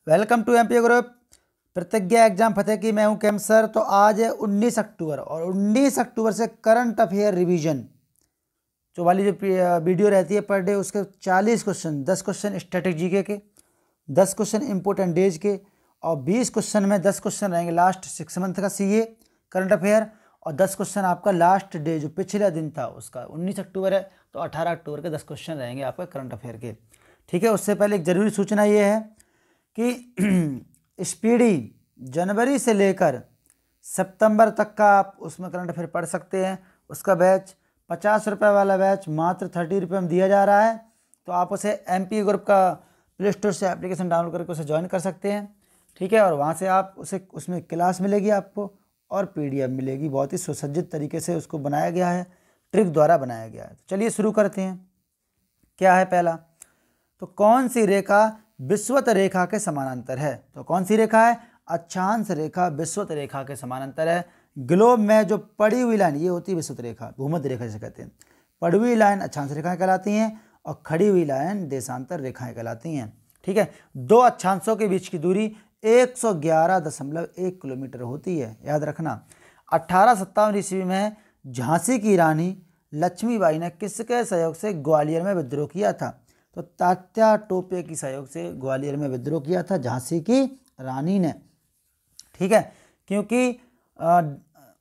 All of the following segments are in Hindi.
Welcome to MP group. प्रतिज्ञा एग्जाम फतेह की मैं हूं केम सर। तो आज है 19 अक्टूबर और 19 अक्टूबर से करंट अफेयर रिवीजन जो वाली जो वीडियो रहती है पर डे, उसके 40 क्वेश्चन, 10 क्वेश्चन स्टैटिक जीके के, 10 क्वेश्चन इंपोर्टेंट डेज के और 20 क्वेश्चन में 10 क्वेश्चन रहेंगे लास्ट 6 मंथ का सीए करंट अफेयर और 10 क्वेश्चन आपका लास्ट डे जो पिछला दिन था उसका। 19 अक्टूबर है तो 18 अक्टूबर के 10 क्वेश्चन रहेंगे आपके करंट अफेयर के। ठीक है, उससे पहले एक ज़रूरी सूचना ये है कि स्पीडी जनवरी से लेकर सितंबर तक का आप उसमें करंट अफेयर पढ़ सकते हैं। उसका बैच 50 रुपये वाला बैच मात्र 30 रुपये में दिया जा रहा है। तो आप उसे एमपी ग्रुप का प्ले स्टोर से एप्लीकेशन डाउनलोड करके उसे ज्वाइन कर सकते हैं। ठीक है, और वहाँ से आप उसमें क्लास मिलेगी आपको और पीडीएफ मिलेगी। बहुत ही सुसज्जित तरीके से उसको बनाया गया है, ट्रिक द्वारा बनाया गया है। तो चलिए शुरू करते हैं। क्या है पहला, तो कौन सी रेखा विषुवत रेखा के समानांतर है? तो कौन सी रेखा है? अक्षांश रेखा विषुवत रेखा के समानांतर है। ग्लोब में जो पड़ी हुई लाइन ये होती है विषुवत रेखा, भूमध्य रेखा जिसे कहते हैं। पड़ी हुई लाइन अक्षांश रेखाएं कहलाती हैं और खड़ी हुई लाइन देशांतर रेखाएं कहलाती हैं। ठीक है, दो अक्षांशों के बीच की दूरी 111.1 किलोमीटर होती है, याद रखना। 1857 ईस्वी में झांसी की रानी लक्ष्मीबाई ने किसके सहयोग से ग्वालियर में विद्रोह किया था? तो तात्या टोपे की सहयोग से ग्वालियर में विद्रोह किया था झांसी की रानी ने। ठीक है, क्योंकि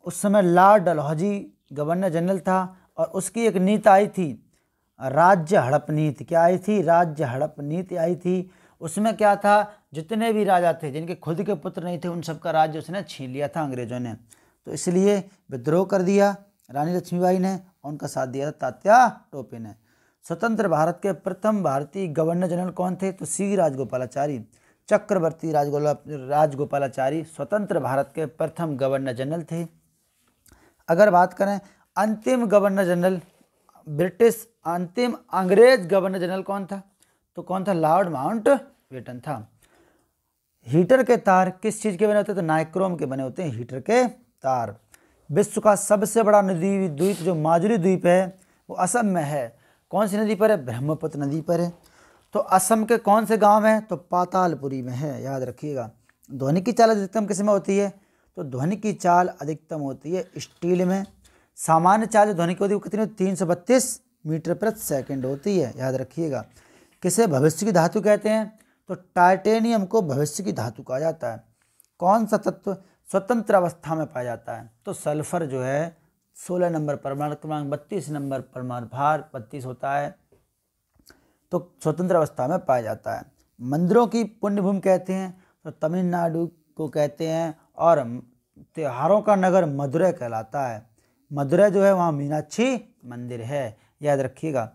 उस समय लॉर्ड डलहौजी गवर्नर जनरल था और उसकी एक नीति आई थी, राज्य हड़प नीति। क्या आई थी? राज्य हड़प नीति आई थी। उसमें क्या था, जितने भी राजा थे जिनके खुद के पुत्र नहीं थे उन सबका राज्य उसने छीन लिया था अंग्रेजों ने। तो इसलिए विद्रोह कर दिया रानी लक्ष्मीबाई ने, उनका साथ दिया था तात्या टोपे ने। स्वतंत्र भारत के प्रथम भारतीय गवर्नर जनरल कौन थे? तो सी राजगोपालाचारी, चक्रवर्ती राजगोपालाचारी स्वतंत्र भारत के प्रथम गवर्नर जनरल थे। अगर बात करें अंतिम गवर्नर जनरल, ब्रिटिश अंतिम अंग्रेज गवर्नर जनरल कौन था? तो कौन था? लॉर्ड माउंटबेटन था। हीटर के तार किस चीज़ के बने होते हैं? तो नाइक्रोम के बने होते हैं हीटर के तार। विश्व का सबसे बड़ा नदी द्वीप जो माजुली द्वीप है वो असम में है। कौन सी नदी पर है? ब्रह्मपुत्र नदी पर है। तो असम के कौन से गांव हैं? तो पातालपुरी में है, याद रखिएगा। ध्वनि की चाल अधिकतम किस में होती है? तो ध्वनि की चाल अधिकतम होती है स्टील में। सामान्य चाल ध्वनि की होती है कितनी? 332 मीटर प्रति सेकंड होती है, याद रखिएगा। किसे भविष्य की धातु कहते हैं? तो टाइटेनियम को भविष्य की धातु कहा जाता है। कौन सा तत्व स्वतंत्र अवस्था में पाया जाता है? तो सल्फर जो है 16 नंबर परमाणु क्रमांक, 32 नंबर परमाणु भार 32 होता है, तो स्वतंत्र अवस्था में पाया जाता है। मंदिरों की पुण्य भूमि कहते हैं तो तमिलनाडु को कहते हैं और त्योहारों का नगर मदुरै कहलाता है। मदुरै जो है वहाँ मीनाक्षी मंदिर है, याद रखिएगा।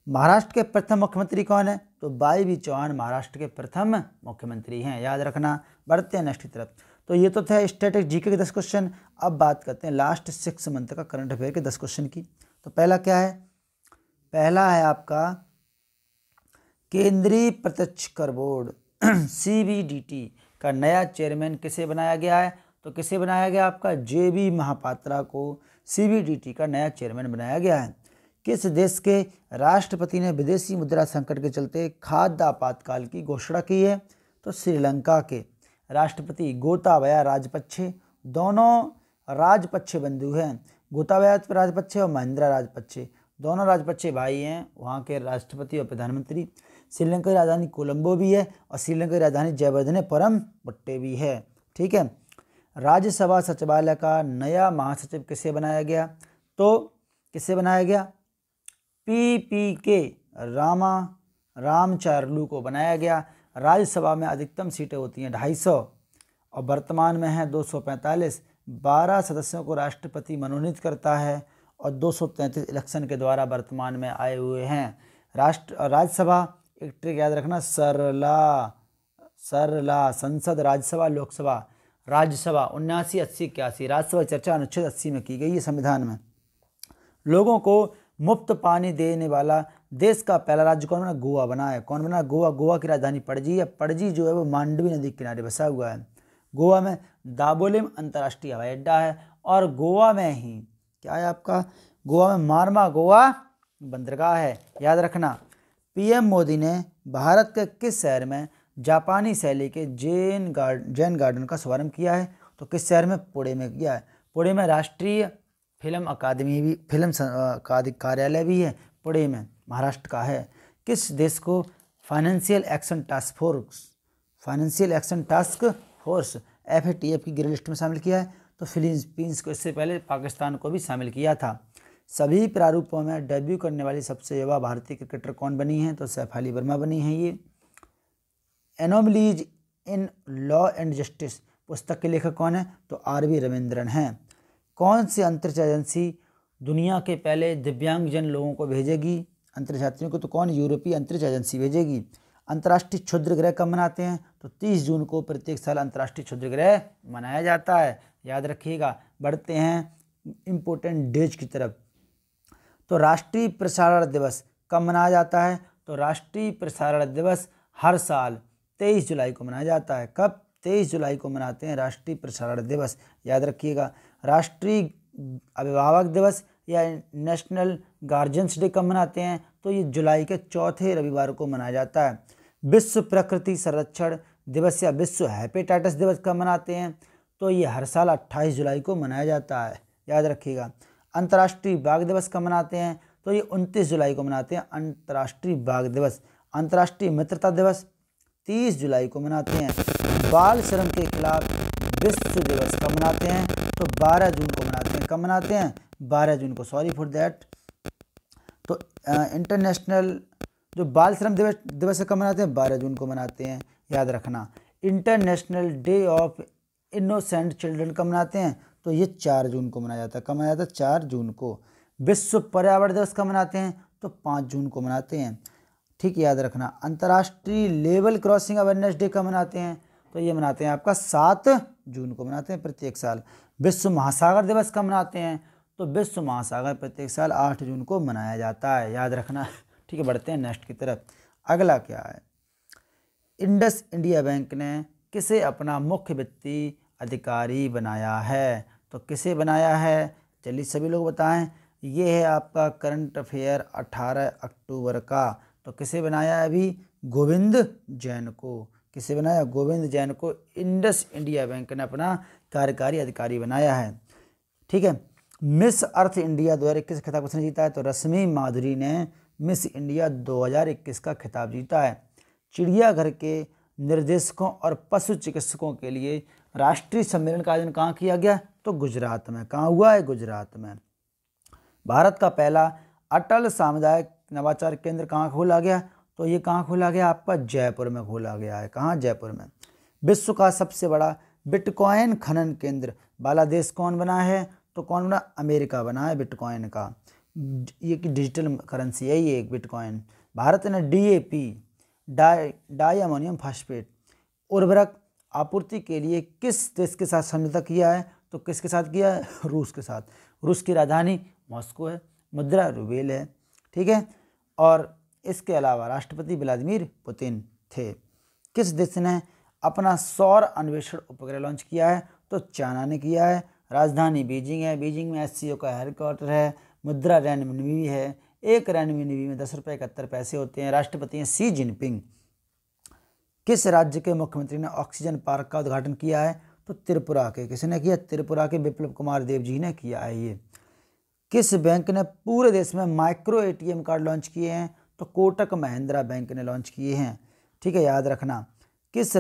महाराष्ट्र के प्रथम मुख्यमंत्री कौन है? तो वाई चौहान महाराष्ट्र के प्रथम मुख्यमंत्री हैं, याद रखना। बढ़ते हैं नेक्स्ट की तरफ। तो ये तो थे स्टैटिक जीके के 10 क्वेश्चन। अब बात करते हैं लास्ट 6 मंथ का करंट अफेयर के 10 क्वेश्चन की। तो पहला क्या है? पहला है आपका केंद्रीय प्रत्यक्ष कर बोर्ड सीबीडीटी का नया चेयरमैन किसे बनाया गया है? तो किसे बनाया गया? आपका जेबी महापात्रा को सीबीडीटी का नया चेयरमैन बनाया गया है। किस देश के राष्ट्रपति ने विदेशी मुद्रा संकट के चलते खाद्य आपातकाल की घोषणा की है? तो श्रीलंका के राष्ट्रपति गोताबाया राजपक्षे, दोनों राजपक्षे बंधु हैं। गोताबाया राजपक्षे और महिंद्रा राजपक्षे, दोनों राजपक्षे भाई हैं वहाँ के राष्ट्रपति और प्रधानमंत्री। श्रीलंका की राजधानी कोलंबो भी है और श्रीलंका की राजधानी जयवर्धनेपुरम बट्टे भी है। ठीक है, राज्यसभा सचिवालय का नया महासचिव किसे बनाया गया? तो किसे बनाया गया? पीपीके रामचार्लू को बनाया गया। राज्यसभा में अधिकतम सीटें होती हैं 250 और वर्तमान में है 245। 12 सदस्यों को राष्ट्रपति मनोनीत करता है और 233 इलेक्शन के द्वारा वर्तमान में आए हुए हैं। राज्यसभा एक ट्रिक याद रखना, सरला संसद, राज्यसभा, लोकसभा। राज्यसभा 79, 80, 81। राज्यसभा चर्चा अनुच्छेद 80 में की गई है संविधान में। लोगों को मुफ्त पानी देने वाला देश का पहला राज्य कौन बना? गोवा बना है। कौन बना? गोवा। गोवा की राजधानी पणजी है। पणजी जो है वो मांडवी नदी के किनारे बसा हुआ है। गोवा में दाबोलिम अंतर्राष्ट्रीय हवाई अड्डा है और गोवा में ही क्या है आपका? गोवा में मार्मा गोवा बंदरगाह है, याद रखना। पीएम मोदी ने भारत के किस शहर में जापानी शैली के जैन गार्डन का शुभारंभ किया है? तो किस शहर में? पुणे में किया है। पुणे में राष्ट्रीय फिल्म अकादमी भी, फिल्म कार्यालय भी है, पुणे में, महाराष्ट्र का है। किस देश को financial action task force FATF की ग्रे लिस्ट में शामिल किया है? तो फिलीपींस को, इससे पहले पाकिस्तान को भी शामिल किया था। सभी प्रारूपों में डेब्यू करने वाली सबसे युवा भारतीय क्रिकेटर कौन बनी है? तो सैफाली वर्मा बनी है ये। Anomalies in law and justice पुस्तक के लेखक कौन है? तो RV रविंद्रन हैं। कौन सी अंतरिक्ष एजेंसी दुनिया के पहले दिव्यांगजन लोगों को भेजेगी, अंतरिक्ष यात्रियों को? तो कौन? यूरोपीय अंतरिक्ष एजेंसी भेजेगी। अंतर्राष्ट्रीय क्षुद्र ग्रह कब मनाते हैं? तो 30 जून को प्रत्येक साल अंतर्राष्ट्रीय क्षुद्र ग्रह मनाया जाता है, याद रखिएगा। बढ़ते हैं इम्पोर्टेंट डेज की तरफ। तो राष्ट्रीय प्रसारण दिवस कब मनाया जाता है? तो राष्ट्रीय प्रसारण दिवस हर साल 23 जुलाई को मनाया जाता है। कब? 23 जुलाई को मनाते हैं राष्ट्रीय प्रसारण दिवस, याद रखिएगा। राष्ट्रीय अभिभावक दिवस या नेशनल गार्जियंस डे कब मनाते हैं? तो ये जुलाई के चौथे रविवार को मनाया जाता है। विश्व प्रकृति संरक्षण दिवस या विश्व हेपेटाइटिस दिवस कब मनाते हैं? तो ये हर साल 28 जुलाई को मनाया जाता है, याद रखिएगा। अंतर्राष्ट्रीय बाघ दिवस कब मनाते हैं? तो ये 29 जुलाई को मनाते हैं, अंतर्राष्ट्रीय बाघ दिवस। अंतर्राष्ट्रीय मित्रता दिवस 30 जुलाई को मनाते हैं। बाल श्रम के खिलाफ विश्व दिवस कब मनाते हैं? तो 12 जून को मनाते हैं। कब मनाते हैं? 12 जून को, सॉरी फॉर दैट। तो इंटरनेशनल जो बाल श्रम दिवस कब मनाते हैं? 12 जून को मनाते हैं, याद रखना। International day of innocent children कब मनाते हैं? तो ये 4 जून को मनाया जाता है। कब मनाया जाता है? 4 जून को। विश्व पर्यावरण दिवस कब मनाते हैं? तो 5 जून को मनाते हैं, ठीक है, याद रखना। अंतर्राष्ट्रीय लेवल क्रॉसिंग अवेयरनेस डे कब मनाते हैं? तो ये मनाते हैं आपका 7 जून को मनाते हैं प्रत्येक साल। विश्व महासागर दिवस कब मनाते हैं? तो विश्व महासागर प्रत्येक साल 8 जून को मनाया जाता है, याद रखना, ठीक है। बढ़ते हैं नेक्स्ट की तरफ। अगला क्या है? इंडस इंडिया बैंक ने किसे अपना मुख्य वित्तीय अधिकारी बनाया है? तो किसे बनाया है? चलिए सभी लोग बताएं। ये है आपका करंट अफेयर 18 अक्टूबर का। तो किसे बनाया है अभी? गोविंद जैन को। किसे बनाया? गोविंद जैन को इंडस इंडिया बैंक ने अपना कार्यकारी अधिकारी बनाया है, ठीक है। मिस अर्थ इंडिया 2021 खिताब किसने जीता है? तो रश्मि माधुरी ने मिस इंडिया 2021 का खिताब जीता है। चिड़ियाघर के निर्देशकों और पशु चिकित्सकों के लिए राष्ट्रीय सम्मेलन का आयोजन कहाँ किया गया? तो गुजरात में। कहाँ हुआ है? गुजरात में। भारत का पहला अटल सामुदायिक नवाचार केंद्र कहाँ खोला गया? तो ये कहाँ खोला गया? आपका जयपुर में खोला गया है। कहाँ? जयपुर में। विश्व का सबसे बड़ा बिटकॉइन खनन केंद्र वाला देश कौन बना है? तो कौन बना? अमेरिका बना है बिटकॉइन का। ये की डिजिटल करेंसी है ये एक बिटकॉइन। भारत ने DAP डाई अमोनियम फास्फेट उर्वरक आपूर्ति के लिए किस देश के साथ समझौता किया है? तो किसके साथ किया है? रूस के साथ। रूस की राजधानी मॉस्को है, मुद्रा रूबेल है, ठीक है। और इसके अलावा राष्ट्रपति व्लादिमीर पुतिन थे। किस देश ने अपना सौर अन्वेषण उपग्रह लॉन्च किया है? तो चाइना ने किया है। राजधानी बीजिंग है, बीजिंग में SCO का हेडक्वार्टर है। मुद्रा रेनमिनवी है, एक रेनमिनवी में 10 रुपये 71 पैसे होते हैं। राष्ट्रपति हैं शी जिनपिंग। किस राज्य के मुख्यमंत्री ने ऑक्सीजन पार्क का उद्घाटन किया है? तो त्रिपुरा के। किसने किया? त्रिपुरा के विप्लव कुमार देव जी ने किया है ये। किस बैंक ने पूरे देश में माइक्रो ATM कार्ड लॉन्च किए हैं? तो कोटक महिंद्रा बैंक ने लॉन्च किए हैं, ठीक है, याद रखना। किस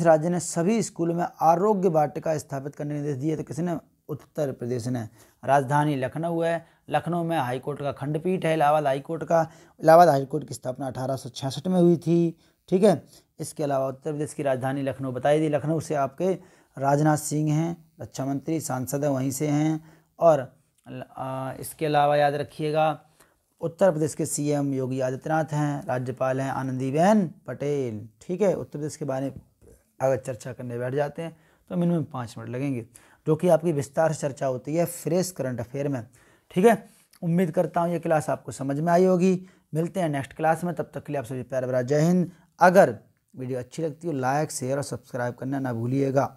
राज्य ने सभी स्कूलों में आरोग्य वाटिका स्थापित करने के निर्देश दिए? तो किसने? उत्तर प्रदेश ने। राजधानी लखनऊ है, लखनऊ में हाईकोर्ट का खंडपीठ है, इलाहाबाद हाईकोर्ट का। इलाहाबाद हाईकोर्ट की स्थापना 1866 में हुई थी, ठीक है। इसके अलावा उत्तर प्रदेश की राजधानी लखनऊ बताई दी। लखनऊ से आपके राजनाथ सिंह हैं, रक्षा मंत्री, सांसद हैं, वहीं से हैं। और इसके अलावा याद रखिएगा उत्तर प्रदेश के CM योगी आदित्यनाथ हैं, राज्यपाल हैं आनंदीबेन पटेल, ठीक है। उत्तर प्रदेश के बारे में अगर चर्चा करने बैठ जाते हैं तो मिनिमम 5 मिनट लगेंगे, जो कि आपकी विस्तार से चर्चा होती है फ्रेश करंट अफेयर में, ठीक है। उम्मीद करता हूँ ये क्लास आपको समझ में आई होगी। मिलते हैं नेक्स्ट क्लास में, तब तक के लिए आप सभी प्यार भरा जय हिंद। अगर वीडियो अच्छी लगती हो लाइक शेयर और सब्सक्राइब करना ना भूलिएगा।